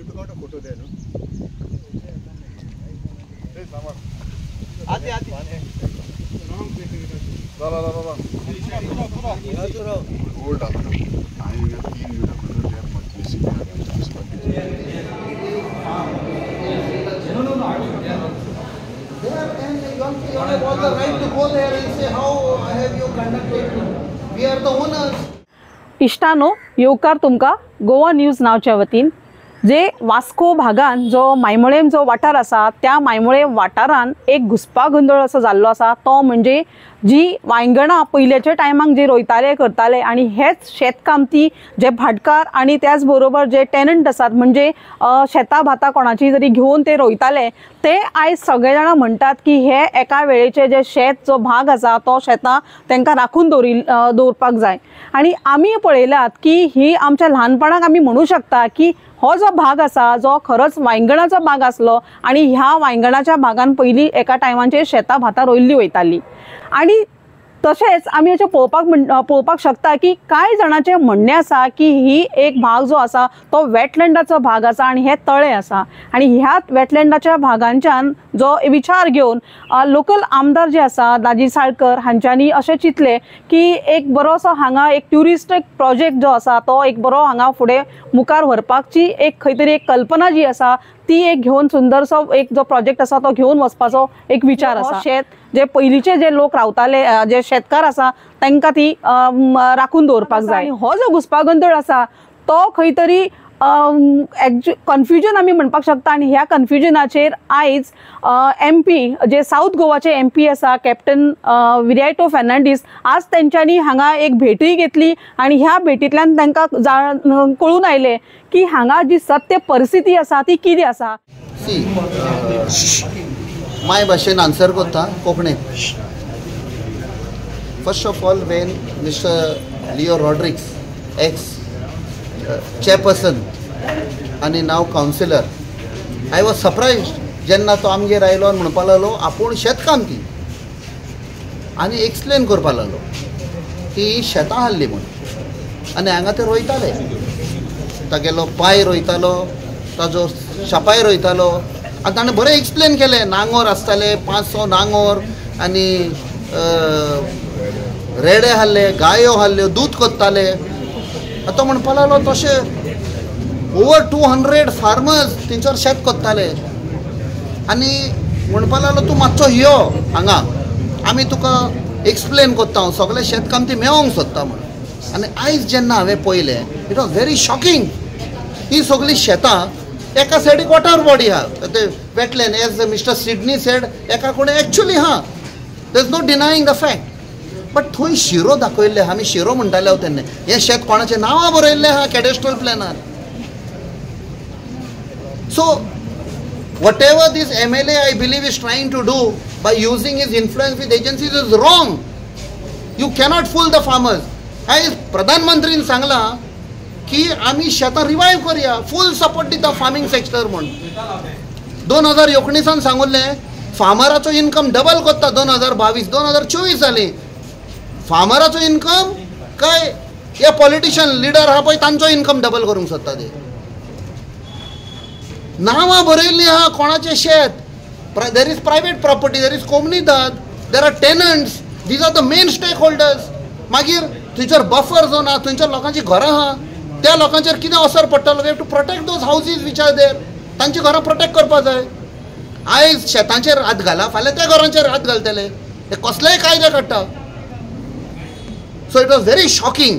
Photo दे इश्टानो येवकार तुमकां Goa news नांवच्या वतीन जे वास्को भागान जो मायमळेम जो वाठार आसा त्या मायमळेम वाठारान एक घुसपा गोंदळ असो जाल्लो आसा तो म्हणजे जी वांयगणां पयलींच्या टायमाक जे रोयताले करताले आनी हेच शेतकामती जे भाटकार आनी त्याच बरोबर जे टेनंट आसात म्हणजे शेतां भातां कोणाची जरी घेवन ते रोयताले ते आयज सगळे जाणां म्हणटात की हे एका वेळेचे जे शेत जो भाग आसा तो शेतां तांकां राखून दवरपाक जाय आनी आमी पळयलात की ही आमच्या ल्हानपणाक आमी म्हणू शकता की हो जो भाग आसा जो खरोच वांयगणाचो भाग आसलो आनी ह्या वांयगणाच्या भागान पयलीं एका टायमाचेर शेतां भातां रोयल्ली वयताली आनी तशेंच आमी अशें पळोवपाक शकता की कांय जाणांचें म्हणणें आसा की ही एक भाग जो आसा तो वेटलँडाचो भाग आसा आनी हे तळे आसा आनी ह्या वेटलँडाच्या भागांच्यान जो विचार घेवन लोकल आमदार जे आसा दाजी साळकर हांच्यांनी अशें चिंतलें की एक बरोसो हांगा एक ट्युरिस्टीक प्रोजेक्ट जो आसा तो एक बरो हांगा फुडें मुखार व्हरपाची एक खंय तरी एक कल्पना जी आसा ती एक घेवन सुंदरसो एक जो प्रोजेक्ट आसा तो घेवन वचपाचो एक विचार आसा शेत जे पयलींचे जे लोक रावताले जे शेतकार आसा तांकां ती राखून दवरपाक जाय हो जो घुसपा गोंदळ आसा तो खंय तरी कन्फ्युजन आमी म्हणपाक शकता आनी ह्या कन्फ्युजनाचेर आयज MP जे साऊथ गोवाचे MP आसा कॅप्टन विरायटो फेर्नांडीस आज तेंच्यांनी हांगा एक भेटूय घेतली आनी ह्या भेटींतल्यान तांकां कळून आयलें की हांगा जी सत्य परिस्थिती आसा ती कितें आसा. माय भाशेन आन्सर करता कोंकणीन. First of all when mister Leo Rodrigues ex chairperson आणि नाव कावन्सिलर आय वॉज सरप्रायज्ड जेन्ना तो आमगेर आयलो आनी म्हणपा लागलो आपूण शेतकामती आनी एक्सप्लेन करपा लागलो की शेतां हाल्ली म्हूण आनी हांगा ते रोयताले तागेलो पाय रोयतालो ताजो शापाय रोयतालो आनी ताणें बरें एक्सप्लेन केलें नांगोर आसताले 500 नांगोर आनी रेडे हाल्ले गायो हाल्ल्यो दूद कोत्ताले. तो म्हणपा लागलो तशें ओवर 200 फार्मर्स तेंचेर शेत कोत्ताले आनी म्हणपा लागलो तूं मातसो यो हांगा आमी तुका एक्सप्लेन कोत्ता हांव सगळे शेतकामती मेळोंक सोदता म्हणून. आनी आयज जेन्ना हांवें पळयलें इट वॉज व्हेरी शॉकिंग. ही सगळीं शेतां एका सायडीक वॉटर बॉडी आहा ते wetland as Mr Sidney said एका कोणे एक्चुअली हा there is no denying the fact but थंय शिरो दाखयल्ले आमी शिरो म्हणटाले हांव तेन्ना हें शेत कोणाचें नांवां बरयल्लें आहा कॅडेस्ट्रल प्लॅनार. So whatever this MLA I believe is trying to do by using his influence with agencies is wrong. You cannot fool the farmers. आयज प्रधानमंत्रीन सांगलां की आमी शेतां रिवायव करया फूल सपोर्ट दिता फार्मींग सेक्टर म्हूण. 2019 सांगुल्लें फार्मराचो इन्कम डबल कोत्ता 2022-2024 जाली. फार्मराचो इन्कम काय हे पॉलिटिशियन लिडर आहा पळय तांचो इन्कम डबल करूंक सोदता ते. नांवां बरयल्लीं आहा कोणाचें शेत. There is private property there is कोमनीदाद there are tenants these are the main stakeholders. मागीर थंयसर बफर झोन आहा थंयसर लोकांची घरां आहा त्या लोकांचेर कितें असर पडटलो. We have to protect those houses which are there. तांची घरां प्रोटेक्ट करपा जाय. आयज शेतांचेर हात घाला फाल्यां त्या घरांचेर हात घालतले हे कसलेय कायदे काडटा. So it was very shocking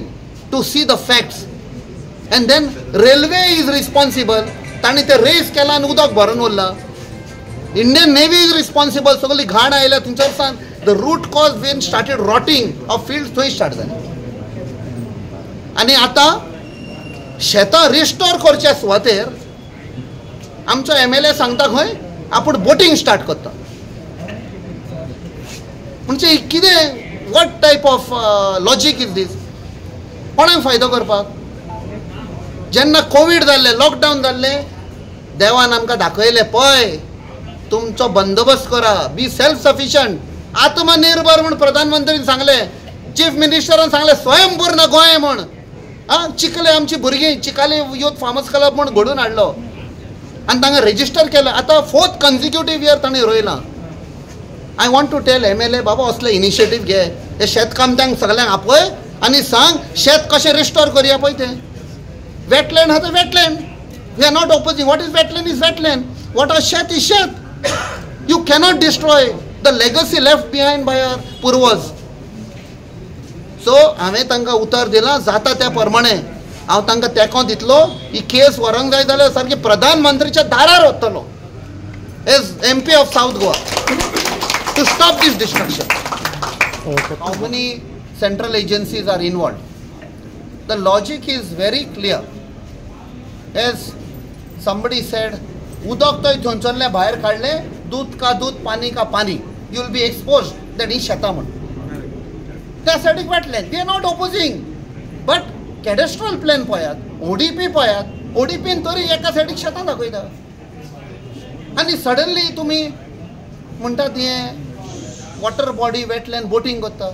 to see the facts and then railway is responsible. ताणी ते रेस केला आनी उदक भरून उरला. Indian navy is responsible. सगळी घाण आयल्या थंयसर the root cause when started rotting of field थंय स्टार्ट जालें. आनी आतां शेतां रिस्टोर करच्या सुवातेर आमचो MLA सांगता खंय आपूण बोटींग स्टार्ट करता. म्हणजे कितें what type of logic is this. कोणाक फायदो करपाक. जेन्ना कोवीड जाल्लें लॉकडावन जाल्लें देवान आमकां दाखयलें पळय तुमचो बंदोबस्त करा बी सेल्फ सफिशियंट आत्मनिर्भर म्हूण प्रधानमंत्रीन सांगलें. चीफ मिनिस्टरान सांगलें स्वयंपूर्ण गोंय म्हूण. चिकले आमची भुरगीं चिकाले यूथ फार्मर्स क्लब म्हूण घडोवन हाडलो आनी तांकां रेजिस्टर केलें. आतां 4th कन्सिक्युटीव इयर ताणें रोयलां. I want to tell MLA बाबा असले इनिशिएटीव घे, हे शेतकामत्यांक सगळ्यांक आपय आनी सांग शेत कशें रिस्टोर करया पळय तें. वेटलँड आहा तें wetland. We are not opposing. What is wetland is wetland. What are शेत इज शेत. You cannot destroy the legacy left behind by our पुर्वज. सो हांवें तांकां उतर दिलां जाता त्या प्रमाणे हांव तांकां तेंको दितलो. ही केस व्हरोंक जाय जाल्यार सारकी प्रधानमंत्रीच्या दारार वतलो as MP of south Goa to stop this destruction. How many central agencies are involved? The logic is very clear. As somebody said, उदक तो थंयसरले भायर काडले, दूध का दूध, पानी का पानी. You will be exposed that is शेतां म्हण. The acidic wetland. We are not opposing. But cadastral plan पळयात, ODP पळयात. ODP तरी एका सायडीक शेतां दाखयता. आनी सडनली तुमी म्हणटात हें वॉटर बॉडी वेटलँड बोटींग करता.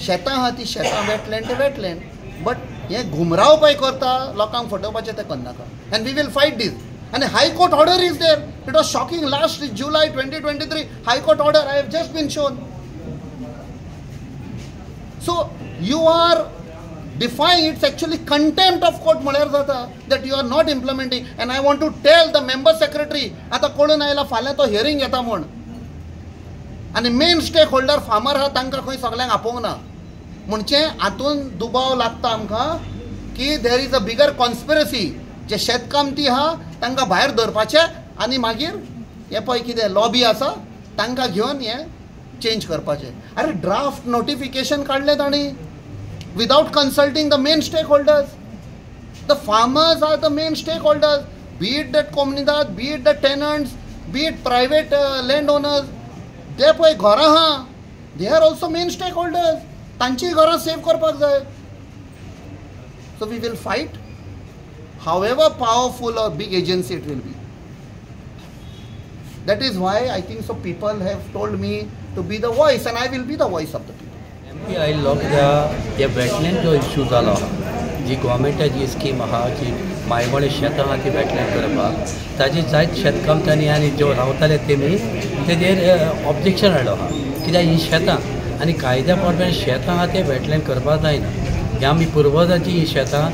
शेतां आहा ती शेतां वेटलँड ते वेटलँड. बट हे घुमराव पळय करता लोकांक फटोवपाचें तें करनाका. And we will fight this. आनी high court order is there. It was shocking. Last July 2023 high court order I have just been shown. So you are defying. It's actually contempt of court म्हळ्यार जाता that you are not implementing. And I want to tell the member secretary आतां कळून आयला फाल्यां तो hearing येता म्हण. आनी मेन स्टेक होल्डर फार्मर आहा तांकां खंय सगळ्यांक आपोवंक ना. म्हणजे हातून दुबाव लागता आमकां की there is a bigger conspiracy. जे शेतकामती आहा तांकां भायर दवरपाचें आनी मागीर हे पळय कितें लॉबी आसा तांकां घेवन हे चेंज करपाचें. अरे ड्राफ्ट नोटिफिकेशन काडलें तांणी without consulting the main stakeholders. The farmers are the main stakeholders, be it that comunidad, be it the tenants, be it private landowners. They pay घरां, they are also main stakeholders. तांची घरां save करपाक जाय. So we will fight, however powerful or big agency it will be. That is why I think so people have told me to be the voice, and I will be the voice of the people. MP आयिल्लो कित्याक हे wetland जो issue जालो जी गोवमेंटाची scheme आहा जी मायमळे शेत आहा ती wetland करपाक ताजी जायत शेतकामत्यांनी आनी ज्यो रावताले तेमी तेजेर ऑब्जेक्शन हाडलो आहा. कित्याक ही शेतां आनी कायद्या प्रमाणे शेतां आहा ते वेटलँड करपाक जायना. ही आमी पुर्वजांची ही शेतां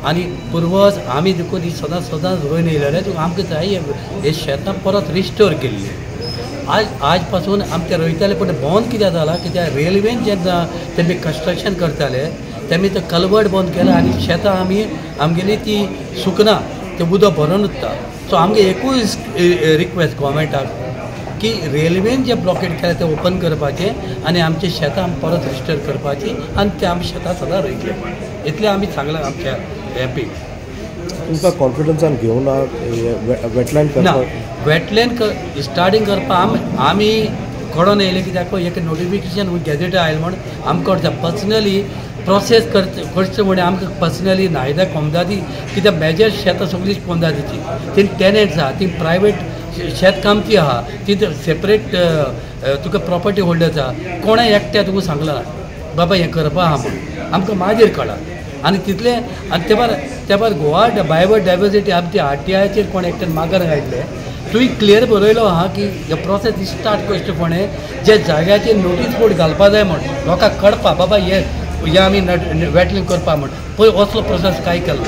आनी पुर्वज आमी देखून ही सदांच रोवन येयलेले. आमकां जाय हे शेतां परत रिस्टोर केल्ली. आज पासून आमचे रोयताले पण बंद कित्याक जाला कित्याक रेल्वेन जेन्ना तेमी कन्स्ट्रक्शन करताले तेमी तो कल्वर्ट बंद केला आनी शेतां आमगेली ती सुकना ते उदक भरून उरता. सो आमगे एकूय रिक्वेस्ट गोवमेंटाक की रेल्वेन जे ब्लॉकेट केला ते ओपन करपाचें आनी आमचे शेतां परत रिस्टोर करपाची आनी ते आमी शेतां सदां रोयतले. इतलें आमी सांगलां आमच्या MP. तुमकां कॉन्फिडन्सान घेवन वेटलँड करपाक वेटलँड स्टार्टींग करपाक आमी कळोन येयलें कित्याक एक नोटिफिकेशन गॅजेट आयलें म्हण आमकां करता पर्सनली प्रोसेस करचें म्हण आमकां पर्सनली नायदा कोमदादी कित्याक मेजर शेतां सगळीं कोमदादीची ती टेनंट्स आहा ती प्रायवेट शेतकामती आहा ती सेपरेट तुका प्रॉपर्टी होल्डर्स आहा. कोणा एकट्या तुका सांगलां बाबा हें करपा आहा म्हण आमकां मागीर कळ्ळां. आनी तितलें आनी त्या भायर गोवा बायोडायवर्सिटी आमची RTIचेर कोण एकट्यान मागार घातले. तुवें क्लियर बरयलो आहा की हे प्रोसेस स्टार्ट करचेपणे जे जाग्याचेर नोटीस बोर्ड घालपा जाय म्हण लोकांक कळपा बाबा हे आमी वेटलँड करपा म्हण पळय असलो प्रोसेस कांय केलो.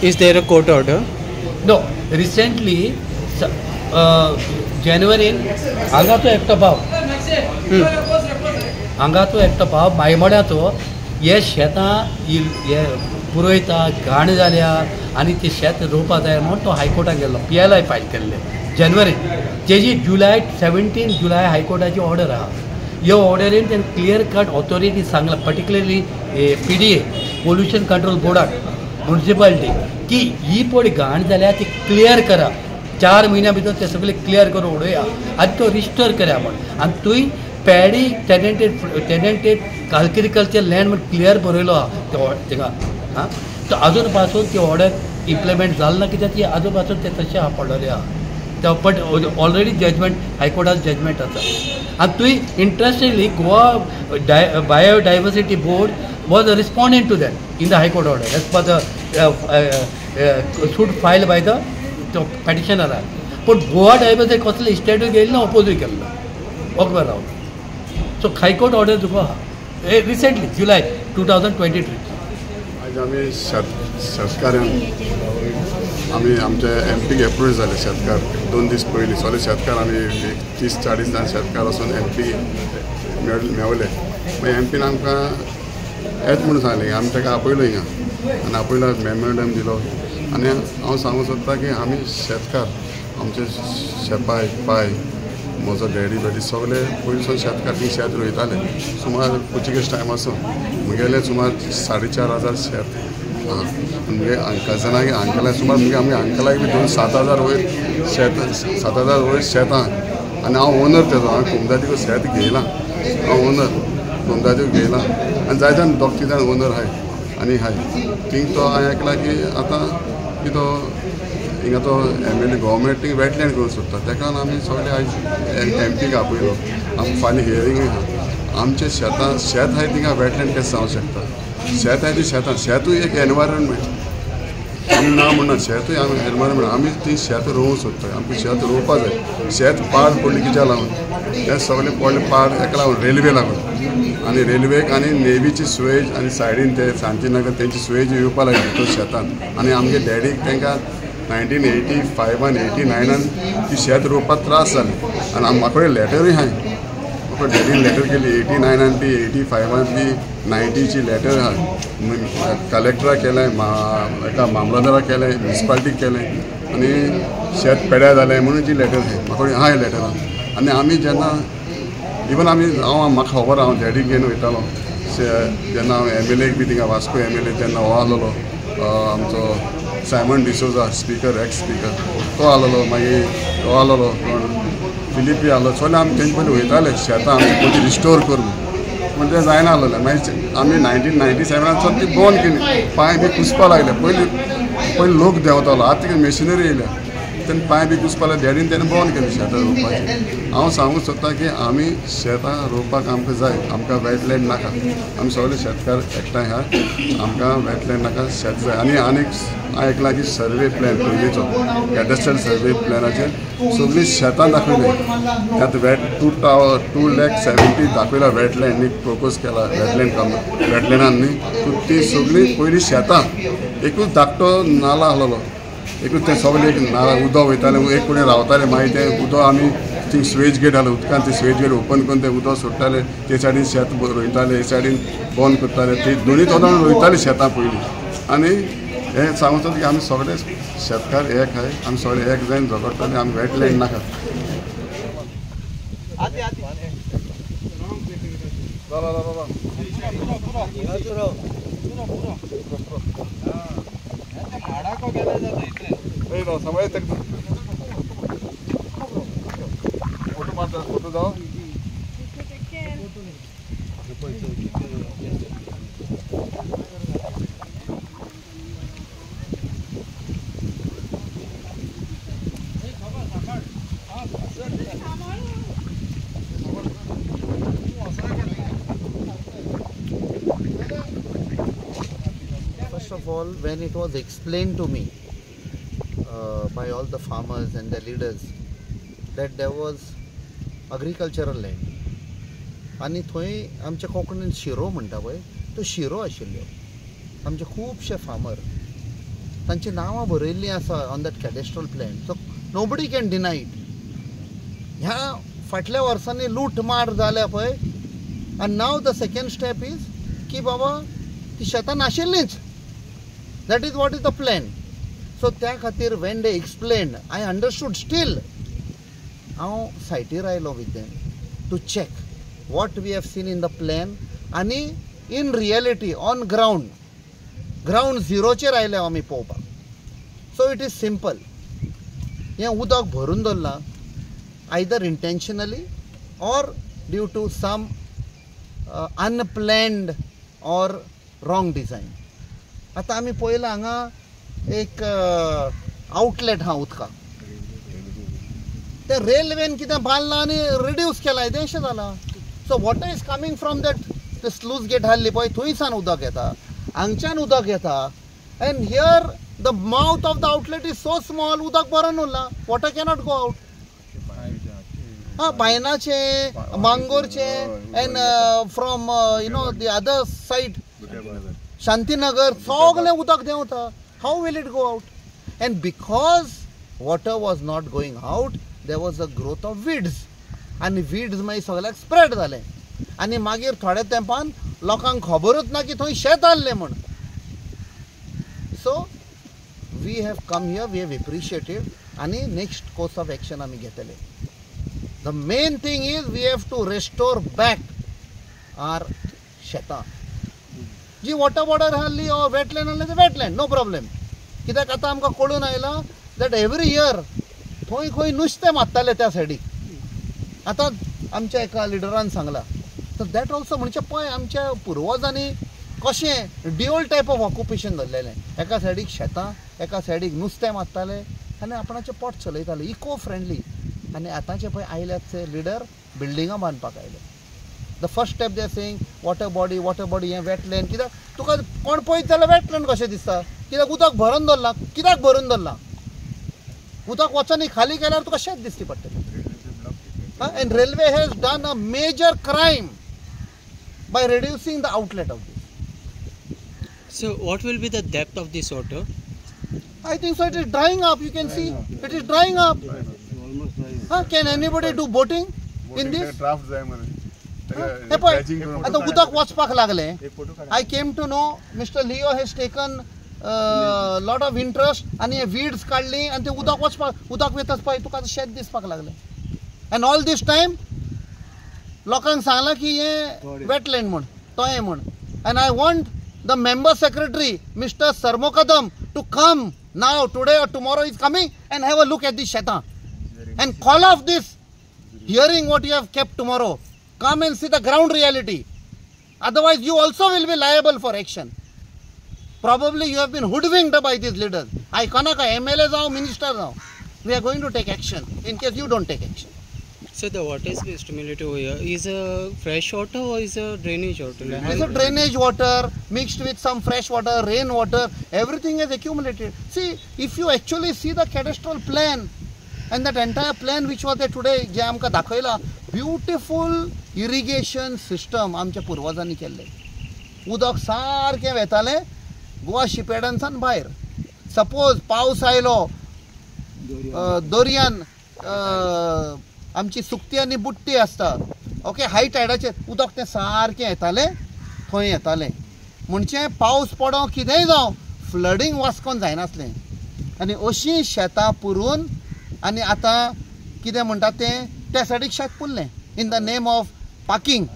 Is there a court order? No recently जानेवारीन हांगाचो एकटो भाव मायमड्याचो हे शेतां हे पुरयता घाण जाल्या आनी ते शेत रोवपा जाय म्हूण तो हायकोर्टाक गेल्लो. PLI फायल केल्ले जानेवारीन. तेजी 17 जुलय हायकोर्टाची ऑर्डर आहा. ह्या ऑर्डरीन तेणें क्लियर कट ऑथॉरिटी सांगलां पर्टिक्युलरली PDA पोल्युशन कंट्रोल बोर्डाक म्युनिसिपालिटी की ही पळय घाण जाल्या ती क्लियर करा. 4 म्हयन्या भितर ते सगळे क्लियर करून उडोवया आनी तो रिस्टोर करया म्हण. आनी तुवें पॅडी टेनंटेड एग्रिकल्चर लँड म्हण क्लियर बरयलो आहा थिंगा. हां तो आजून पासून ती ऑर्डर इम्प्लिमेंट जाल ना कित्याक ती आजून पासून ते तशें आहा पडलेले आहा. बट ऑलरेडी जजमेंट हायकोर्टाचो जजमेंट आसा. आनी तुवें interestedly Goa biodiversity board was responding to that in the High Court order as per the suit filed by the petitioner. But Goa Diversity कसले स्टेट गेली ना ऑपोज केल्लो वखबर राव. सो High Court order तुका recently जुलै 2023. आज आमी शेतकाऱ्यांक आमी आमचे MP एप्रूव्ह जाले शेतकार 2 दीस पयलीं सगळे शेतकार आमी 30-40 जाण शेतकार वचून MP मेवले. मागीर MPन आमकां येत म्हणून सांगलें आमी ताका आपयलो हिंगा आनी आपयलो मेमोरंडम दिलो आनी हांव सांगूंक सोदतां की आमी शेतकार आमचे शेपाय पाय म्हजो डॅडी बेडी सगळे पयलींसून शेतकार ती शेत रोयताले. सुमार पोर्चुगीज टायमासून म्हगेले सुमार 4,500 शेत आहा. म्हणजे कजनाक अंकला सुमार म्हणजे आमी अंकलाक बी 7,000 वयर शेत 7,000 वयर शेत आहा आनी हांव ओनर तेजो. हांवें कुमदातीक शेत घेयलां, हांव ओनर कुमदातीक घेयलां आनी जाय जाण 2-3 जाण ओनर आहाय आनी हाय थिंग तो हांवें आयकलां की आतां की तो हिंगा तो MLA गव्हर्मेंट थिंग वेटलँड करूंक सोदता. ताका लागून आमी सगळे आयज MPक आपयलो. आमकां फाल्यां हियरींगूय आहा. आमचे शेतां शेत आहाय थिंगा वेटलँड कशें जावंक शकता. शेत आहाय ती शेतां शेतूय एक एनवायरमेंट आमी ना म्हणना शेतूय आमी एनवायरमेंट आमी ती शेत रोवंक सोदता. आमकां शेत रोवपा जाय. शेत पाड पडली कित्या लागून हे सगळे पडले पाड हेका लागून रेल्वे लागून आनी रेल्वेक आनी नेवीची सुवेज आनी सायडीन ते शांतीनगर तेंची सुवेज येवपा लागली तो शेतांत आनी आमगे डॅडीक तांकां 1985 and 89 ती शेत रोवपाक त्रास जाले आनी म्हाका लेटरूय आहाय. म्हाका डॅडीन लेटर केली 89 आनी ती 85 बी 90 ची लेटर आहा. कलेक्टराक केलें एका मामलतदाराक केलें म्युनिसिपालिटीक केलें आनी शेत पेड्यार जालें म्हणून ती लेटर आहाय. म्हाका आहाय लेटरां आनी आमी जेन्ना इवन आमी म्हाका खबर हांव डॅडीक घेवन वयतालो जेन्ना हांव MLAक बी थिंगा वास्को MLA जेन्ना हो आहलोलो आमचो Simon D'Souza speaker x speaker तो आहलोलो मागीर तो आहलोलो फिलिपी आहलो सगळे आमी तेंचे पयलीं वयताले शेतां आमी पयलीं रिस्टोर करून पूण तें जायना आहलेलें. मागीर आमी 1997 ती बंद केली. पांय बी कुसपा लागले. पयलीं लोक देंवतालो आतां तेका मेशिनरी येयल्या तेन्ना पांय बी कुसपा लागले. डॅडीन तेन्ना बंद केलें शेतां रोवपाचें. हांव सांगूंक सोदतां की आमी शेतां रोवपाक आमकां जाय. आमकां वेटलँड नाका. आमी सगळे शेतकार एकठांय आहा. आमकां वेटलँड नाका शेत जाय. आनी आयकलां की सर्वे प्लॅन पयलींचो कॅडेस्ट्रल सर्वे प्लॅनाचेर सगळीं शेतां दाखयली. त्यात 2,70,000 दाखयला वेटलँड प्रपोज केला वेटलँडान न्ही ती सगळीं पयलीं शेतां. एकूच धाकटो नाला आहलोलो एकूच ते सगळे एक नाला उदक वयतालें एक कोणी रावताले. मागीर तें उदक आमी थिंग स्वेज गेट आहलो उदकान ती स्वेज गेट ओपन करून तें उदक सोडटाले. ते सायडीन शेत रोयताले हे सायडीन बंद करताले. ती दोनी तोंडान रोयताली शेतां पयलीं. आनी हें सांगूंक सोदता की आमी सगळे शेतकार एक आहाय. आमी सगळे एक जावन झगडटाले. आमी वेटलँड नाका. फोटो जाओ First of all, when it was explained to me by all the farmers and the leaders that there was agricultural land आणि थंय आमच्या कोंकणीन शिरो म्हणटा पळय तो शिरो आशिल्लो. आमचे खुबशे फार्मर तांची नांवां बरयल्लीं आसा on that cadastral plan. So nobody can deny it. ह्या फाटल्या वर्सांनी लूट मार जाल्या पळय आनी now the second step is की बाबा ती शेतां नाशिल्लींच. That is what is the plan. So त्या खातीर when they explain I understood still हांव सायटीर आयलो with them to check what we have seen in the plan आनी इन रियलिटी ऑन ग्राउंड झिरोचेर आयले आमी पळोवपाक. So it is simple. हें उदक भरून दवरलां either intentionally or due to some unplanned or wrong design. आतां आमी पळयलां हांगा एक आउटलेट आहा उदकाक ते रेल्वेन कितें बांदलां आनी रिड्यूस केलां तें अशें जालां. So water is coming from that ते स्लूज गेट हाडली पळय थंयसान उदक येता, हांगच्यान उदक येता. And here the mouth of the outlet is so small, उदक भरून उरला, वॉटर कॅनॉट गो आउट. बायनाचे, मांगोरचे, and from the other side Shantinagar सगळें उदक देंवता. How will it go out? And because water was not going out, there was a growth of weeds, आनी weeds मागीर सगळ्याक स्प्रेड जाले. आनी मागीर थोड्या तेंपान लोकांक खबरूच ना की थंय शेत आहलें म्हण. So we have come here, we have appreciated, आनी नेक्स्ट कोर्स ऑफ एक्शन आमी घेतले. The main thing is we have to restore back our शेतां. जी वॉटर बॉर्डर आहली ऑर वेटलँड आहले ते वेटलँड, नो प्रॉब्लेम. कित्याक आतां आमकां कळून आयला दॅट एवरी इयर थंय खंय नुस्तें मारताले त्या सायडीक. आतां आमच्या एका लिडरान सांगला, तर दॅट ऑल्सो म्हणजे पळय आमच्या पुर्वजांनी कशें ड्युअल टायप ऑफ ऑक्युपेशन धरलेलें. एका सायडीक शेतां, एका सायडीक नुस्तें मारताले आनी आपणाचें पोट चलयताले, इको फ्रेंडली. आनी आतांचे पळय आयल्याचे लिडर बिल्डिंगां बांदपाक आयले. The first step they are saying water body हें वेटलँड. कित्याक तुका कोण पळयत जाल्यार वेटलँड कशें दिसता, कित्याक उदक भरून दवरलां. कित्याक भरून दवरलां? उदक वचोन खाली केल्यार तुका शेत दिसती पडटलें. And railway has done a major crime by reducing the outlet of this. So what will be the depth of this water? I think so it is drying up, you can see it is drying up. Can anybody do boating in this? Draft जाय मरे. हे पळय आतां उदक वचपाक लागलें. I came to know Mr. Leo has taken lot of interest आनी weeds काडली आनी ते उदक वेतच पळय तुका शेत दिसपाक लागलें. And all this time लोकांक सांगलां की हे वेटलँड म्हण, तोय म्हण. And I want the member secretary Mr Sarmokadam to come now today or tomorrow is coming and have a look at this शेतां and call off this hearing what you have kept tomorrow. Come and see the ground reality. Otherwise you also will be liable for action. Probably you have been hoodwinked by these leaders. I kanaka MLA जावं minister जावं. We are going to take action in case you don't take action. So the water is being stimulated over here. Is a fresh water or is a drainage water? It's a drainage water mixed with some fresh water, rain water. Everything is accumulated. See, if you actually see the cadastral plan and that entire plan which was there today, जे आमकां दाखयला, beautiful irrigation system आमच्या पुर्वजांनी केल्लें. उदक सारकें वेतालें गोवा शिपेडांसान भायर. Suppose पावस आयलो दर्यान, आमची सुकती आनी बुट्टी आसता, ओके, हाय टायडाचेर उदक तें सारकें येतालें, थंय येतालें. म्हणजे पावस पडो कितेंय जावं फ्लडींग वास्कोन जायनासलें. आनी अशीं शेतां पुरून आनी आतां कितें म्हणटा तें त्या सायडीक शेत पुरलें in the name of parking.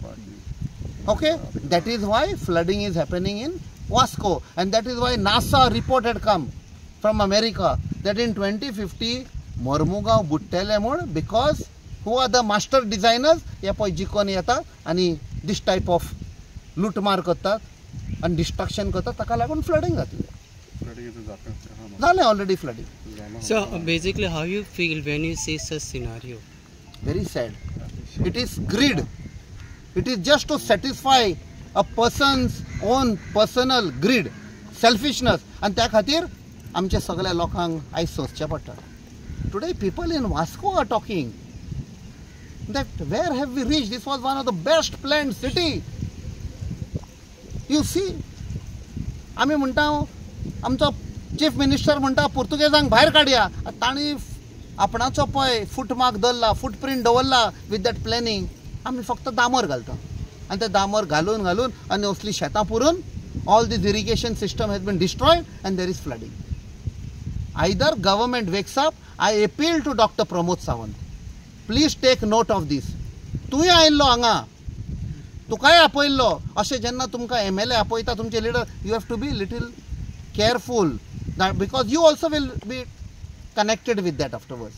Okay, that is why flooding is happening in Vasco and that is why NASA report had come from America that in 2050 Mormugao बुडटले म्हूण because who are the master designers हे पळय जिखोन येतात आनी दीस type of लुटमार करतात आनी destruction करतात, ताका लागून फ्लडींग जातलें. जालें already flooding. So basically how you feel when you see such scenario? Very sad. It is greed. It is just to satisfy a person's own personal greed, selfishness. आनी त्या खातीर आमच्या सगळ्या लोकांक आयज सोंसचें पडटा. Today people in Vasco are talking that where have we reached? This was one of the best planned city. You see, आमी म्हणटा आमचो चीफ मिनिस्टर म्हणटा पुर्तुगेजांक भायर काडया. तांणी आपणाचो पळय फूटमार्क दवरला, फूटप्रिंट दवरला विथ दॅट प्लॅनिंग. आमी फक्त दामोर घालता आनी ते दामोर घालून घालून आनी असली शेतां पुरून all this irrigation system has been destroyed and there is flooding. Either government wakes up. I appeal to doctor Pramod Sawant, please take note of this. तुंय आयिल्लो हांगा, तुकाय आपयल्लो. अशें जेन्ना तुमकां MLA आपयता तुमचे leader, you have to be little careful because you also will be connected with that afterwards.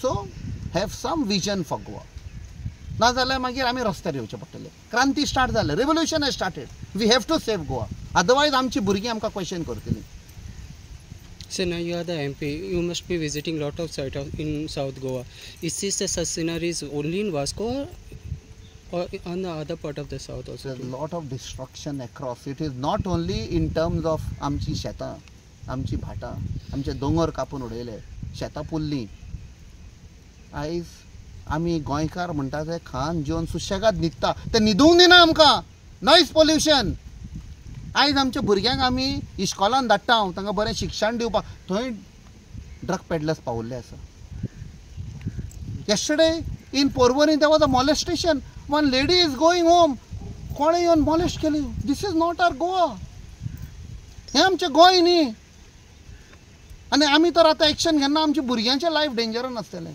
So have some vision for Goa. नाजाल्यार मागीर आमी रस्त्यार येवचें पडटलें. क्रांती स्टार्ट जालें, revolution has started. We have to save Goa, otherwise आमची भुरगीं आमकां क्वेश्चन करतलीं. So now you are the MP, you must be visiting lot of sites in South Goa. Is this such scenario only in Vasco? or on the other part of the south also? There's a lot of destruction across. It is not only in terms of आमची शेतां, आमची भाटां, आमचे दोंगर कापून उडयले, शेतां पुल्लीं. आयज आमी गोंयकार म्हणटा ते खावन जेवन सुशेगाद न्हिदता, ते न्हिदूंक दिना आमकां. Noise pollution. आयज आमच्या भुरग्यांक आमी इस्कॉलान धाडटा, तांकां बरें शिक्षण दिवपाक, थंय ड्रग पेडलर्स पावल्ले आसा. Yesterday in Porvorim there was a molestation. One lady is going home. कोणे येवन मॉलेस्ट केली. This is not our Goa. हें आमचें गोंय न्ही. आनी आमी तर आतां एक्शन घेना, आमच्या भुरग्यांचें लायफ डेंजरान आसतलें.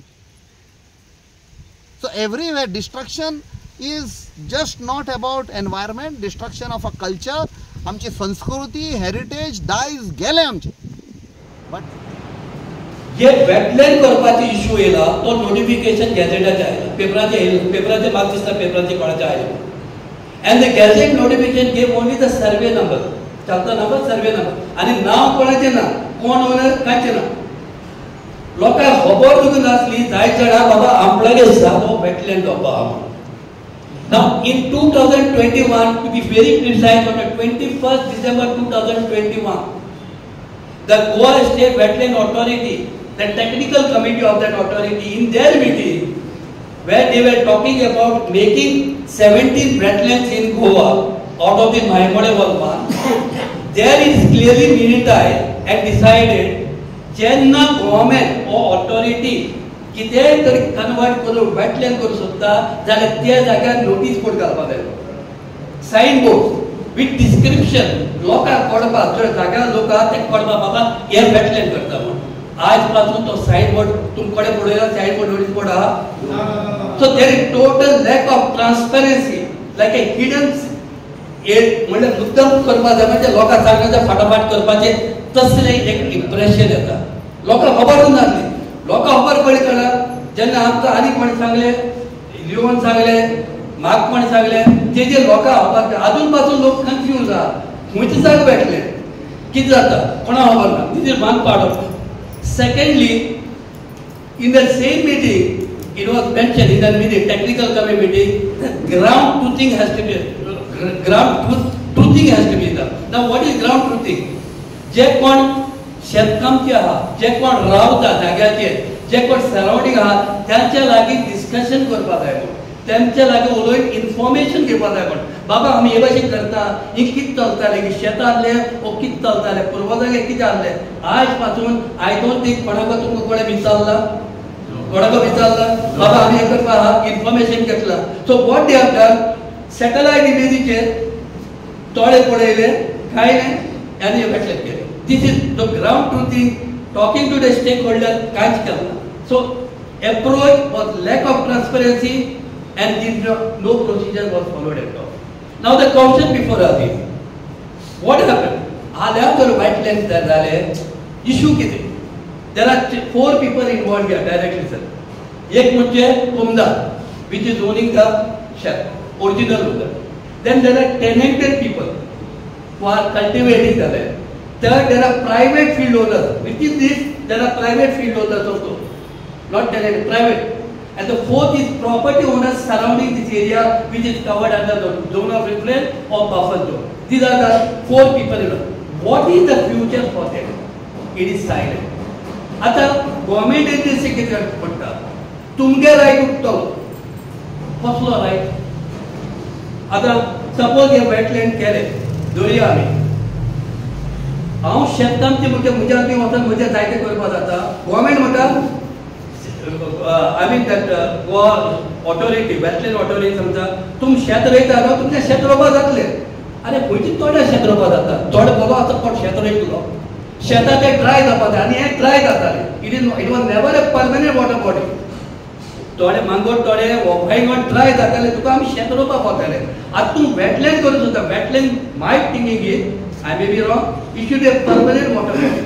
So everywhere destruction is just not about environment, destruction of a culture. आमची संस्कृती, हेरिटेज दायज गेले आमचे. बट जे वेटलँड करपाचे इश्यू येयला तो नोटिफिकेशन गॅझेटाचे आयला, पेपराचे म्हाका दिसता पेपराचे कोणाचे आयला. End the gadget notification gave only the survey number, चलता नंबर सर्वे नंबर, आनी नांव कोणाचें ना, कोण ओनर कांयचें ना. लोकांक खबर सुद्दां नासली जायत जाणां बाबा आमळागे जागो वेटलँड जावपा आहा म्हणून. Now in 2021, to be very precise, on the 21st December 2021, the Goa State Wetland Authority, the technical committee of that authority, in their meeting, where they were talking about making 17 wetlands in Goa, out of the Maimole was one, there is clearly minutized and decided, Chenna government or authority कितेंय तरी convert करून wetland करूं सोदता जाल्यार त्या जाग्यार notice board घालपाक जाय, सायन बोर्ड विथ डिस्क्रिप्शन, लोकांक कळपाक, जर जाग्यार लोक आहा ते कळपाक बाबा हे वेटलँड करता म्हणून. आज पासून तो सायन बोर्ड तुमचे कडेन पळयला, सायन बोर्ड नोटीस बोर्ड आहा. So there is total lack of transparency, like A hidden म्हणजे मुद्दम करपाक जाय, म्हणजे लोकांक सांगपाचें फाटाफाट करपाचें, तसलें एक इम्प्रेशन येता. लोकांक खबर नासली, लोकांक खबर पडली कळ्ळा जेन्ना आमकां आनीक कोणी सांगले, लिओन सांगले, म्हाका कोणी सांगले, तेजे लोकांक खबर. आजून पासून लोक कन्फ्यूज आहा, खंयचे जाग वेटले, कितें जाता कोणाक खबर ना. This is one part of it. Secondly, in the same meeting it was mention in the meeting, technical committee meeting, ground truthing has to be, ground truthing has to be done. Now what is ground truthing? जे कोण शेतकामचे आहा, जे कोण रावता जाग्याचेर, जे कोण surrounding आहा, त्यांच्या लागीं डिस्कशन करपाक जाय म्हणून, त्यांच्या लागीं उलोवन इन्फॉर्मेशन घेवपाक जाय म्हणून. बाबा आमी हे भशेन करता, ही कितें चलतालें, की शेत आहले वो कितें चलतालें, पुर्वजांगे कितें आहलें. आज पासून आय डोंट थिंक कोणाको तुमकां कोणें विचारला, कोणाको विचारला बाबा आमी हे करपा आहा, इन्फॉर्मेशन घेतला. So what they have done, satellite इमेजीचेर तोडे पळयले, काय नाही, आनी हे वेटलँड केले. This is the ground truthing, talking to the stakeholder, कांयच केलें ना. So approach was lack of transparency and no procedure was followed at all. Now the question before us is, what happened? After wetlands जाले, issue कितें? There are 4 people involved here directly, sir. एक म्हणजे कुमदार, which is owning the shed, original owner. Then there are tenanted people who are cultivating the land. Third, there are private field owners. Which is this? There are private field owners also, not tenant, private. And the fourth is property owners surrounding this area, which is covered under the zone of influence or buffer zone. These are the 4 people. What is the future for them? It is silent. आता government agency किती पडटा, तुमगे right उठतो, कसलो right? आता suppose हे wetland केले, धरया आमी, हांव शेतकामचे म्हणजे म्हज्या बी वचून म्हजें जायतें करपाक जाता. गव्हर्मेंट म्हणटा, I mean that Goa authority, wetland authority समजा तुमी शेत रोयता न्हू, तुमचें शेत रोवपा जातलें. अरे खंयची थोडे शेत रोवपा जाता, थोडे बाबा आतां कोण शेत रोयतलो, शेतां तें ड्राय जावपा जाय, आनी हें ड्राय जातालें. It was never a permanent water body. थोडे मांगोट थोडे वोफायंगोट ड्राय जाताले, तुका आमी शेत रोवपाक वताले. आतां तूं वेटलँड करूं सोदता, wetland my thinking is, I may be wrong, it should be a permanent water body.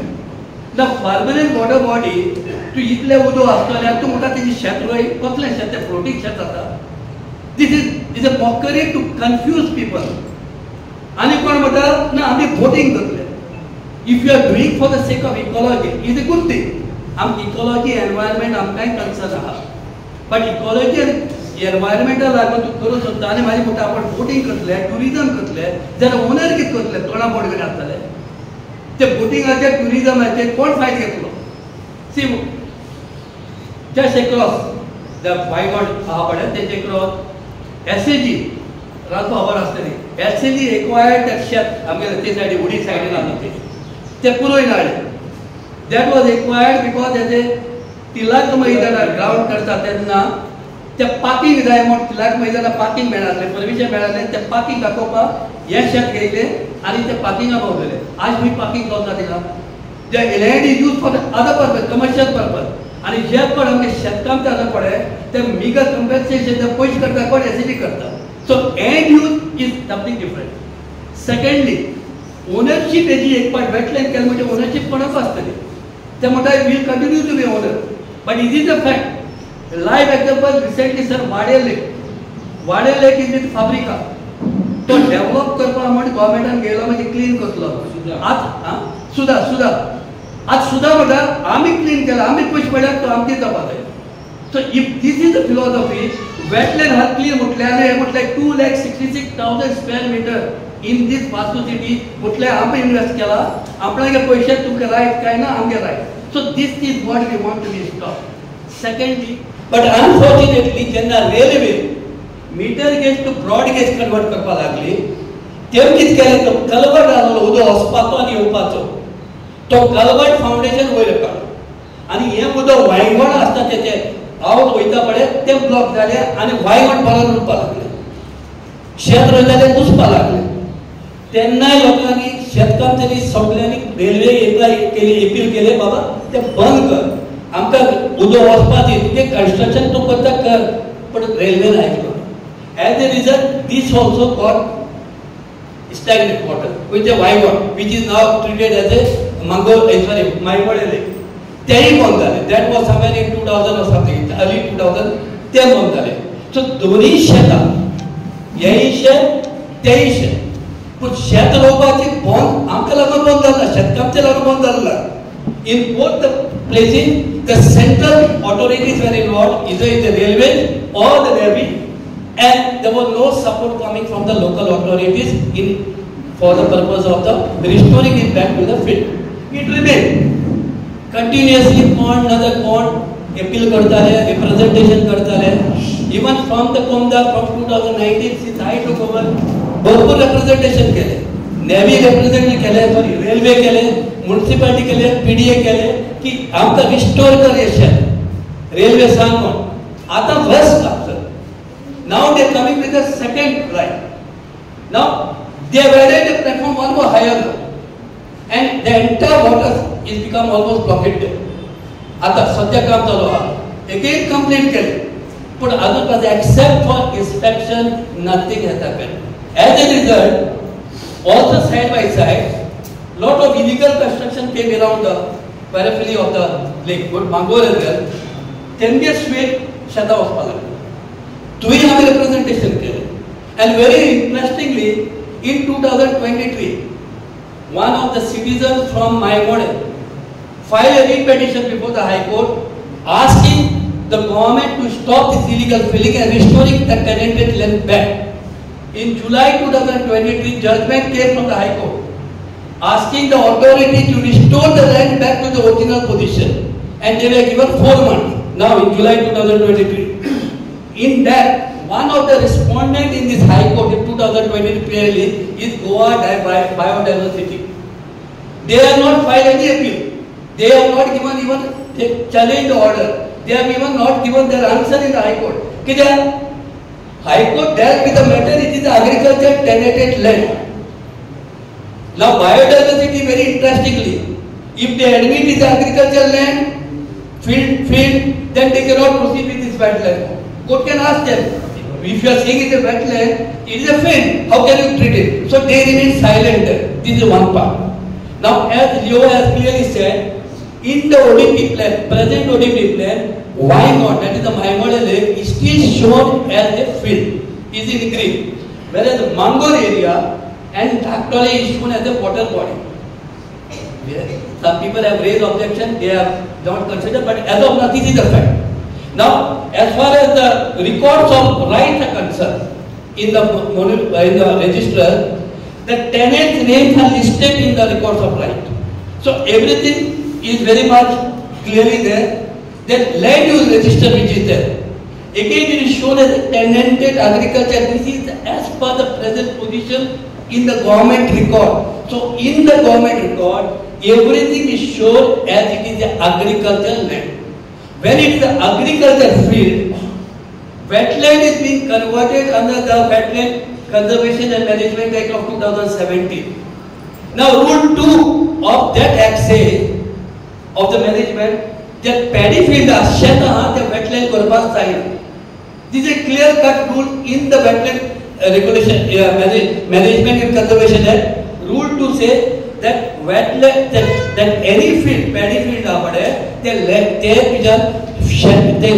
The permanent water body, तू इतले उदो आसतले, तू म्हणटा तेजी शेत रोय, कसलें शेत, तें फ्लोटिंग शेत जाता. This is a mockery to confuse people. आनी कोण म्हणटा ना आमी voting करतले. If you are doing for the sake of ecology, is a good thing. आम ecology, environment आमकांय concern आहा. But ecology and एनवायरमेंटल लागून तूं करूंक सोदता आनी म्हाजे म्हणटा आपण बोटींग करतले ट्युरिजम करतले जाल्यार ओनर कितें करतले तोंडा बोट घेवन आसतले ते बोटिंगाचे ट्युरिजमाचे कोण फायदो घेतलो सी जस्ट एक्रॉस द वायगॉड आहा पळय तेचे क्रॉस एसएजी राजू खबर आसतली एसएजी एक्वायर्ड दॅट शेत आमगे ते सायडी उडी सायडीन आसा ते पुरोय Nade that was acquired because हेजे तिलाक मैदानार ग्राउंड करता तेन्ना ते पार्किंग जाय म्हण तिलाक मैदानार पार्किंग मेळनासलें परमिशन मेळनासलें ते पार्किंग दाखोवपाक हे शेत घेयले आनी ते पार्किंगा पावलेले आज खंय पार्किंग जावना तिका जे land is use for other purpose commercial purpose आनी जे कोण आमगे शेतकामते आसा पळय ते मिगल कंपेन्सेशन ते पयशे करता कोण एसएजी करता so and use is something different secondly ownership हेजी एक पार्ट वेटलँड केलें म्हणजे ओनरशीप कोणाक आसतली ते म्हणटा will continue to be owner but is is a fact live example recently sir वाडे लेक इज विथ फाब्रिका तो डेव्हलप करपा म्हण गव्हर्मेंटान गेलो म्हणजे क्लीन करतलो आज सुधा आज सुधा म्हणटा आमी क्लीन केला आमी पयशे पडल्यात तो आमचे जावपा जाय so if this is the philosophy wetland हा क्लीन म्हटल्यार हे म्हटल्यार 2,66,000 square metre in this Vasco city म्हटल्यार आमी इन्वेस्ट केला आपणागे पयशे तुमकां रायट काय ना आमगे right so this is what we want to be stop secondly but unfortunately जेन्ना railway meter gauge to broad gauge convert करपा लागली तेम कितें केलें तो कलवट आसलो उदक वचपाचो आनी येवपाचो तो कलवट फावंडेशन वयर काडलो आनी हें उदक वायगॉड आसता तेचे आवट वयता पळय ते ब्लॉक जाले आनी वायगॉड भरून उरपा लागले शेत रोयताले दुसपा लागले तेन्नाय लोकांनी शेतकामत्यांनी सगळ्यांनी रेल्वे केली अपील केले बाबा ते बंद कर आमकां उदक वचपाची तुजें कन्स्ट्रक्शन तूं करता कर पण रेल्वेन आयकलो as a result this also got stagnant water with the वायगॉड which is now treated as a मायमोळे लेक तेही बंद जाले that was somewhere in 2000 or something early 2000 ते बंद जाले सो दोन्ही शेतां हेय शेत तेय शेत पूण शेत रोवपाची बंद आमकां लागून बंद जालें शेतकामच्या लागून बंद जालें in both the places the central authorities were involved either in the railway or the navy and there was no support coming from the local authorities in for the purpose of the restoring it back to the field it remained continuously कोण appeal करताले representation करताले even from the Komda from 2019 since I took over भरपूर representation केले navy represent केले sorry railway केले municipality केले PDA केले की आमकां रिस्टोर कर शेत रेल्वे सांगून आता worst after now they coming with the second right now they वेडेड the platform almost higher and the entire water is become almost blockade आता सध्या काम चालू आहा एकेन कंप्लेंट केले पण अजून except for inspection nothing has happened as a result also side by side lot of illegal construction came around the periphery of the lake but Mangor as well तेमगे स्वेट शेता वचपा लागले तुवें हांवें रिप्रेझेंटेशन केलें and very interestingly in 2023 one of the citizens from Maimode filed a writ petition before the High Court asking the government to stop this illegal filling and restoring the tenanted land back. In July 2023, judgment came from the High Court asking the authority to restore the land back to the original position, and they were given 4 months. Now in July 2023, in that one of the respondents in this High Court in 2023 clearly is Goa Biodiversity. They have not filed any appeal. They have not given even challenge the order. They have even not given their answer in the High Court. Because High Court dealt with the matter, it is the agriculture tenanted land. Now biodiversity very interestingly, if they admit it is agricultural land, field, then they cannot proceed with this wetland. Court can ask them, if you are saying it is a wetland, it is a field, how can you treat it? So they remain silent. This is one part. Now as Leo has clearly said, in the ODP plan, present ODP plan, why not? That is the Maimode Lake is still shown as a field, is in green. Whereas the Mangor area and Dhaktole is shown as a water body. Some people have raised objection, they have not considered, but as of now, this is the fact. Now, as far as the records of rights are concerned, in the register, the tenant's names are listed in the records of right. So everything is very much clearly there. Then land use register which is there. Again, it is shown as a tenanted agriculture. This is as per the present position in the government record. So in the government record, everything is shown as it is the agricultural land. When it is the agricultural field, wetland is being converted under the Wetland Conservation and Management Act of 2017. Now, Rule 2 of that Act says, of the management, that paddy field are shetah the wetland korban side. This is a clear-cut rule in the Wetland Regulation Management and Conservation Act. Rule 2 says that wetland that any field, paddy field they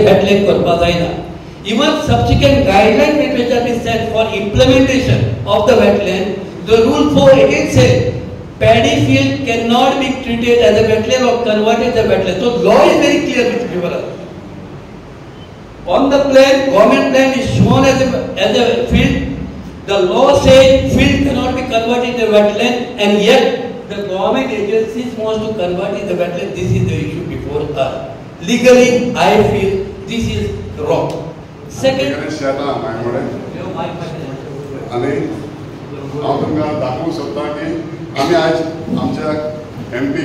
wetland korban side. Even subsequent guidelines which have been set for implementation of the wetland, the Rule 4 again says paddy field cannot be treated as a wetland or converted as a wetland. So law is very clear with people. On the plan, government plan is shown as a field. The law says field cannot be converted into wetland, and yet the government agencies wants to convert it into wetland. This is the issue before us. Legally, I feel this is wrong. Second, आणि हांव तुमकां दाखोवंक सोदतां की आमी आज आमच्या MP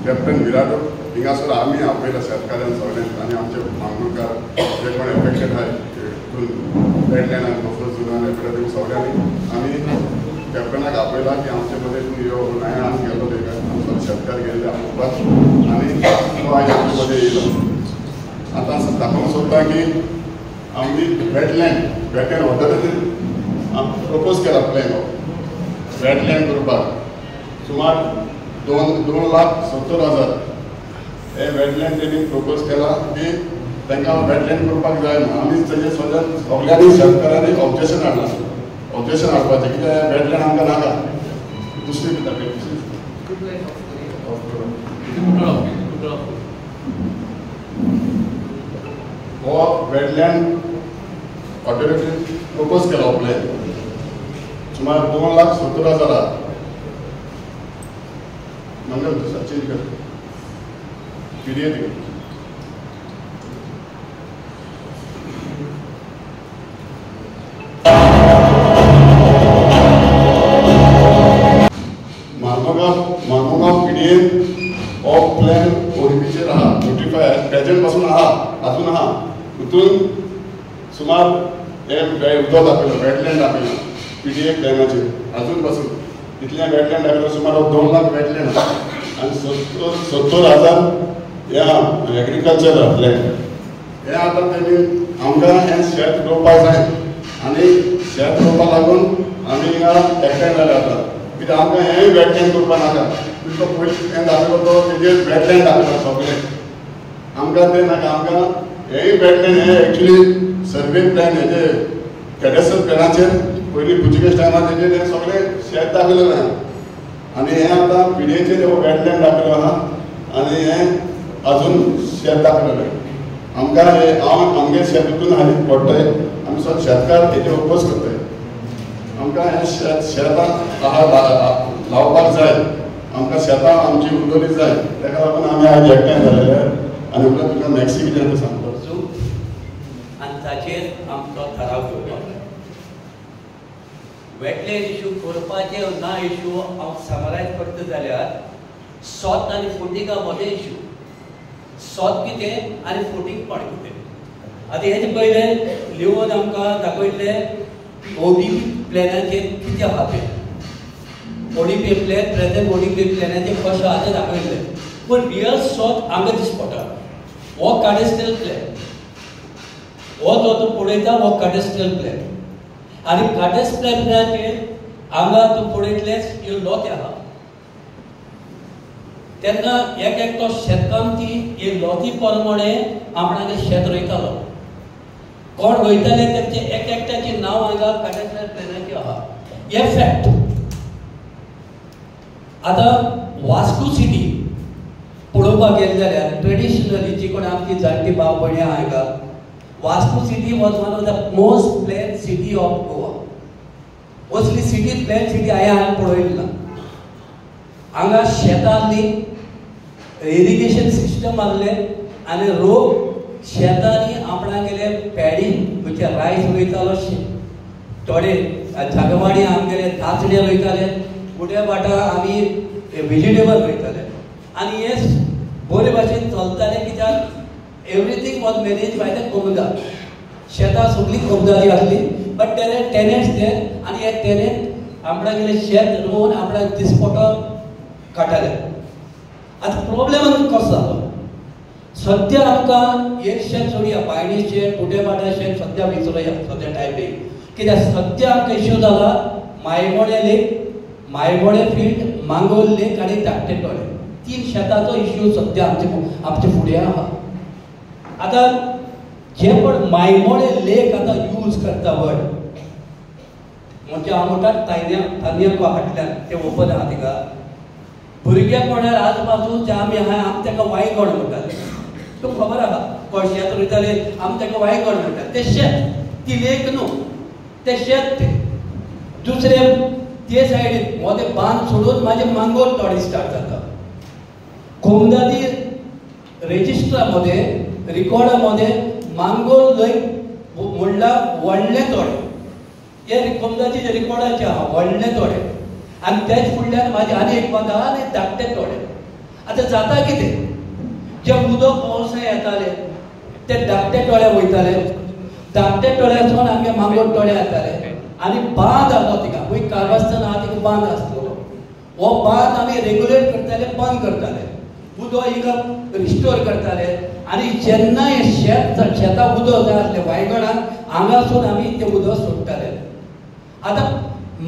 captain विराट हिंगासर आमी आपयल्या शेतकाऱ्यांक सगळ्यांक आनी आमचे मांगणकार जे कोण एफेक्टेड आहाय वेटलँड आनी बफर झोनान एफेक्टेड सगळ्यांनी आमी कॅप्टनाक आपयला की आमचे मदें तूं यो न्हय आमी गेलो तेका आमचो शेतकार गेले आपोवपाक आनी तो आज आमचे मदें येयलो. आतां दाखोवंक सोदतां की आमी वेटलँड ऑथॉरिटीन प्रपोज केला प्लॅन वेटलँड करपाक सुमार 2,70,000 हे वेटलँड तेणी प्रपोज केला की तांकां वेटलँड करपाक जाय म्हणून आमी तेजे सगळ्यांनी शेतकारांनी ऑब्जेक्शन हाडपाचें कित्याक वेटलँड आमकां नाका. दुसरी हो वेटलँड ऑथॉरिटीन प्रपोज केला प्लॅन सुमार 2,70,000 मंगल चेंज कर पीडीए मार्मोगांव पीडीए ऑफ प्लॅन ओडीपीचेर आहा नोटिफाय प्रेजेंट पासून आहा अजून आहा हितून सुमार हे उदक दाखयलो वेटलँड दाखयलो पीडीए प्लॅनाचेर अजून पासून इतले वेटलँड दाखयलो सुमार 2 लाख वेटलँड आनी 70,000 ह्या एग्रीकल्चर प्लॅन. हे आतां तेणी आमकां हें शेत रोवपाक जाय आनी शेत रोवपाक लागून आमी हिंगा एकठांय जाले आतां कित्याक आमकां हेंय वेटलँड करपाक नाका. तो पयलीं हें दाखयलो तो तेजेर वेटलँड दाखयलो सगळें आमकां तें नाका. आमकां हेंय वेटलँड हे एक्चुली सर्वे प्लॅन हेजे कॅडेस्ट्रल प्लॅनाचेर पयलीं पुर्चुगेज टायमार तेजेर हें सगळें शेत दाखयलेलें आहा आनी हें आतां पीडीएचेर वेटलँड दाखयलो आहा आनी हें अजून शेत दाखयलेलें. आमकां हे आमगे शेत हितून हालीं पडटय आमी सगळे शेतकार हेजेर ओपोज करताय. आमकां हें शेतां आहा लावपाक जाय आमकां शेतां आमची उरलोली जाय ताका लागून आमी आज एकठांय जालेले आनी उरलें तुका नॅक्स्ट कितें तें सांगता आनी ताचेर आमचो थाराव घेवपाक जाय. वेटलँड इश्यू करपाचे ना इश्यू हांव समरायज करता जाल्यार सोत आनी फुटिंगा मदें इश्यू सोत कितें आनी फुटींगपण कितें. आतां हेजे पयलें लिवन आमकां दाखयतले ओडीपी प्लॅनाचेर कितें आहा तें. ओडीपी प्लॅन प्रेझेंट ओडीपी प्लॅनाचेर कशें आहा तें दाखयतलें पूण रियल सोत हांगा दिसपडटा. हो कॅडेस्ट्रल प्लॅन हो जो तूं पळयता हो कॅडेस्ट्रल प्लॅन आनी कॅडेस्ट्रल प्लॅनाचेर हांगा तूं पळयतलें ह्यो लोते आहा तेन्ना एक एकटो शेतकामती हे लोती प्रमाणे आपणागे शेत रोयतालो. कोण रोयताले तेंचे एक एकट्याचें नांव हांगा कॅडेस्ट्रल प्लॅनाचेर आहा. हे फॅक्ट. आतां वास्को सिटी पळोवपाक गेले जाल्यार ट्रेडिशनली जी कोण आमची जाणटी भाव भयणी आहा हांगा Vasco city was one of the most planned city of Goa. Mostly city planned city I have पळयल्ला. हांगा शेतांनी इरिगेशन सिस्टम आसले आनी लोक शेतांनी आपणा गेले पॅडी म्हणजे रायस रोयतालो थोडे जागवाडी आमगेले ताचडे रोयताले उड्या वाटा आमी व्हेजिटेबल रोयताले आनी हे बरे भाशेन चलताले कित्याक everything was manage by the कोमदार. शेतां सगळी कोमदारी आसली बट तेणे टेनंट्स ते आनी हे टेनंट आपणा गेले शेत रोवन आपणा दिसपटो काडटाले. आतां प्रॉब्लेम कसो जालो सद्या आमकां एक शेत सोडया बायणी शेत उड्या वाटा शेत सद्या विसरूया सद्या टायमीक कित्याक सद्या आमकां इश्यू जाला मायमोडे लेक मायमोडे फील्ड मांगोल लेक आनी धाकटेटोळे 3 शेताचो इश्यू सद्या आमचे फुडें आहा. आता जे पण मायमोडे लेक आता यूज करता वर्ड म्हणजे हांव म्हणटा तान्याको हाटल्यान ते ओपन आहा तिका भुरगे कोणाक आज पासून जे आमी आहा ताका वायगड म्हणटाले. तुका खबर आहा कोण शेत रोयताले आमी ताका वायगड म्हणटाले. ते शेत ती लेक न्हू ते शेत ते दुसरे ते सायडीन मोदे बांद सोडून माझे मांगोल तोडे स्टार्ट जाता. कोमदादी रेजिस्ट्रामध्ये रिकॉर्डामध्ये मांगोल लय म्हणल्यार व्हडले तोडे हे कोमदादीचे रिकॉर्डाचे आहा व्हडले तोडे आनी तेच फुडल्यान म्हाजे आनी एक बांद आहा आनी धाकटे तोडे. आतां जाता कितें जे उदक पावसाळ्या येताले ते धाकटे तोड्या वयताले धाकटे तोड्यासून आमगे मांगोल तोड्या येताले आनी बांद आसलो तिका पळय कारवास्तान आहा तिका बांद आसलो. हो बांद आमी रेग्युलेट करताले बंद करताले उदक हिंगा रिस्टोर करताले आनी जेन्ना हे शेतां उदक जाय आसलें वायगडान हांगासून आमी तें उदक सोडटाले. आतां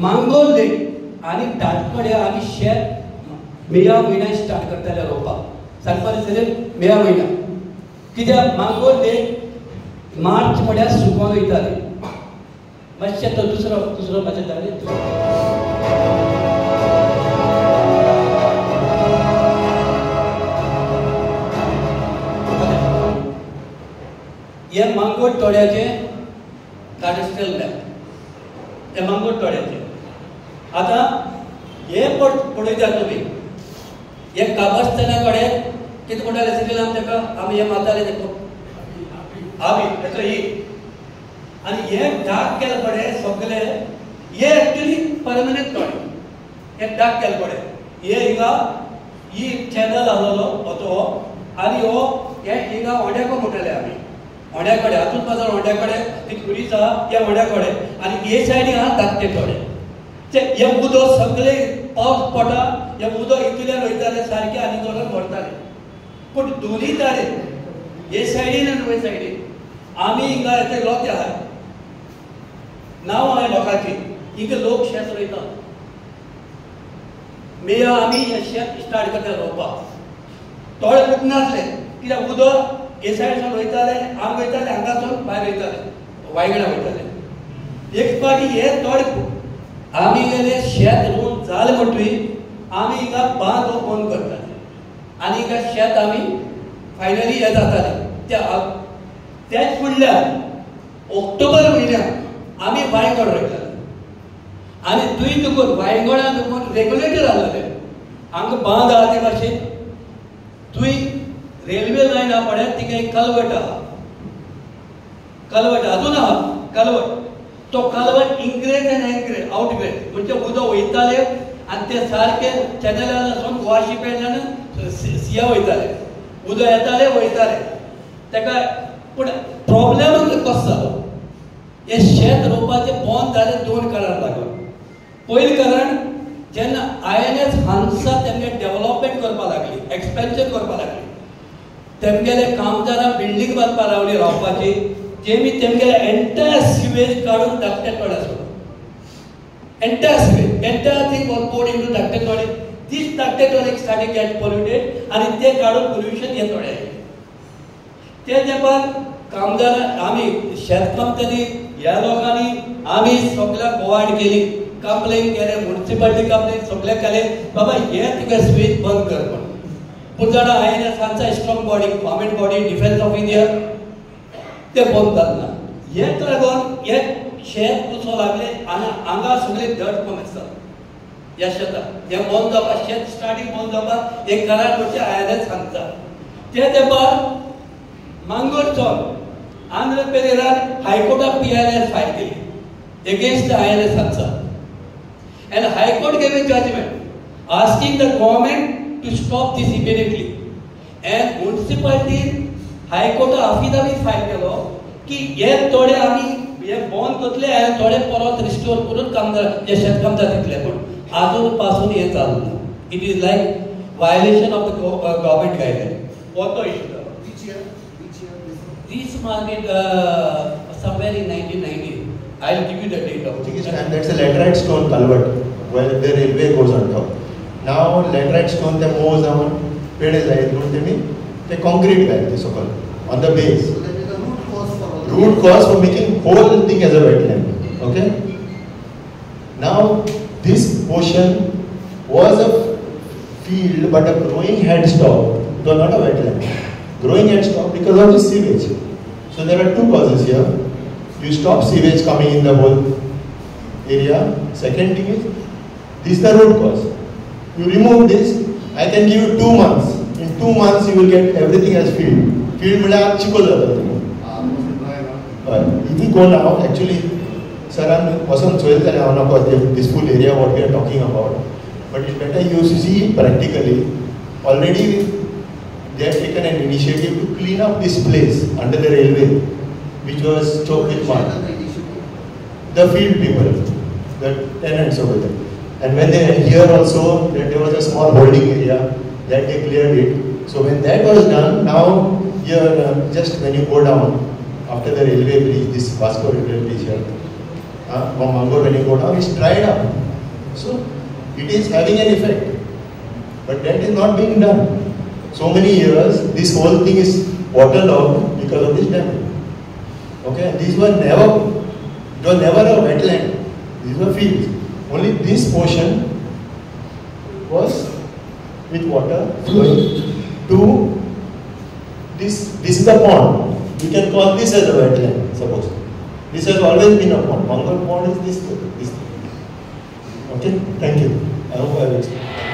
मांगोल लेक आनी धाटकडे आमी शेत मेया म्हयन्यान स्टार्ट करताले रोवपाक सांगपा दिसतलें मेया म्हयन्या कित्याक मांगोल लेक मार्च म्हळ्यार सुकोन वयताली. मातशें तो दुसरो मातशें जालें हे मांगोल तोड्याचे काडेस्ट्रल लॅब हे मांगोल तोड्याचे. आता हे पळयता तुमी हे काबस्ताना कडेन कितें म्हणटाले सिरियल आमी ताका आमी हे मारताले देखो आमी ताका ही आनी हे डाग केले पडे सगळे हे एक्चुअली परमनंट तोडे हे डाग केले पडे हे हिंगा ही चॅनल आसलो तो आनी हो हे हिंगा ओड्याको म्हणटाले आमी ओड्याकडे हातून बाजार ओड्याकडे ती खुरीच आहा या ओड्याकडे आनी हे सायडीक आहा धाकटे तोडे. ते हे उदक सगळे पावस पडटा हे उदक इतल्यान वयताले सारके आनी दोन भरताले पूण दोनूय तारे हे सायडीन आनी हे सायडीन आमी हिंगा येते लोक आहाय नांव आहाय लोकांची हिंगा लोक शेत रोयता मेया आमी हे शेत स्टार्ट करता रोवपाक. तोडे फुटनासले कित्याक उदक हे सायडीन वयताले आम वयताले हांगासून भायर वयताले वायगडा वयताले. एक फावटी हे तोडे आमी गेले शेत रोवन जालें म्हणटकीर आमी हिंगा बांद बंद करताले आनी हिंगा शेत आमी फायनली हे जाताले. तेच फुडल्यान ऑक्टोबर म्हयन्याक आमी वायगड रोयताले आनी तुयें देखून वायगडान देखून रेग्युलेटर आसलेले हांगा बांद आहा ते भाशेन तुयें रेल्वे लायन आहा पळय तिका एक कलवट आहा कलवट अजून आहा कलवट तो कलवट इनग्रेड आनी एनग्रेड आउटग्रेड म्हणजे उदक वयताले आनी ते सारके चॅनलासून गोवाशी पेडल्यान सिया वयताले उदक येताले वयताले ताका पूण प्रॉब्लेम कसो जालो हे शेत रोवपाचें बंद जालें 2 कारणां लागून. पयलें कारण जेन्ना INS हांसा तेमगे डेव्हलपमेंट करपाक लागली एक्सपेन्शन करपाक लागली तेमगेले कामदारां बिल्डींग बांदपाक रावली रावपाची जेमी तेमगेले एंटायर सिवेज काडून धाकटे तोड्या सोडून entire sewage entire thing was poured into धाकटे तोडे. तीच धाकटे तोडे स्टार्टेड गेट पोल्युटेड आनी ते काडून पोल्युशन हे तोड्या येयलें. ते तेंपार कामदार आमी शेतकाम तरी ह्या लोकांनी आमी सगळ्या प्रोवायड केली कंप्लेन केले म्युनिसिपालिटी कंप्लेन सगळे केले बाबा हे तिका स्विच बंद कर म्हणून. पूण जाणा INS हांचा strong body government body defence of India ते बंद जातना हेच लागून हे शेत कुसो लागले आनी हांगा सगळे दड कमी आसतात ह्या शेताक हे बंद जावपाक शेत स्टार्टींग बंद जावपाक एक घराकडचे आयले सांगता ते तेंपार मांगोरचो आंध्र पेरेरान हायकोर्टाक PILS फायल केली against the ILS Hansa. And High Court gave a judgment asking the government to stop this immediately. And municipality High Court affidavit file केलो की हे थोडे आम्ही हे बंद करतले आणि थोडे परत रिस्टोर करून कामदार जे शेतकामदार दितले पण अजून पासून हे चालू ना. It is like violation of the government guideline. What the issue? This market somewhere in 1990. I'll give you the date of it. And that's a laterite stone culvert where the railway goes on top. Now laterite stone they moves down, pede जाय म्हणून ते मी ते concrete guy ते so called on the base. So that is the root cause for all. Root cause for making whole thing as a wetland. Okay. Now this portion was a field but a growing headstock, though not a wetland. Growing headstock because of the sewage. So there are two causes here. You stop sewage coming in the whole area. Second thing is, this is the root cause. You remove this, I can give you 2 months. In 2 months you will get everything as field. Field means chico jata. If you go now, actually, sir, I wasn't so about this full area what we are talking about. But it's better you see practically. Already they have taken an initiative to clean up this place under the railway, which was choked with mud. The field people, the tenants over there. And when they here also, there was a small holding area that they cleared it. So when that was done, now here just when you go down after the railway bridge, this Vasco railway bridge here, from Mangor when you go down, it's dried up. So it is having an effect, but that is not being done. So many years, this whole thing is waterlogged because of this dam. Okay, these were never a wetland. These were fields. Only this portion was with water flowing to this. This is a pond. We can call this as a wetland. Suppose this has always been a pond. Mangal pond is this. Okay, thank you. I hope I have explained.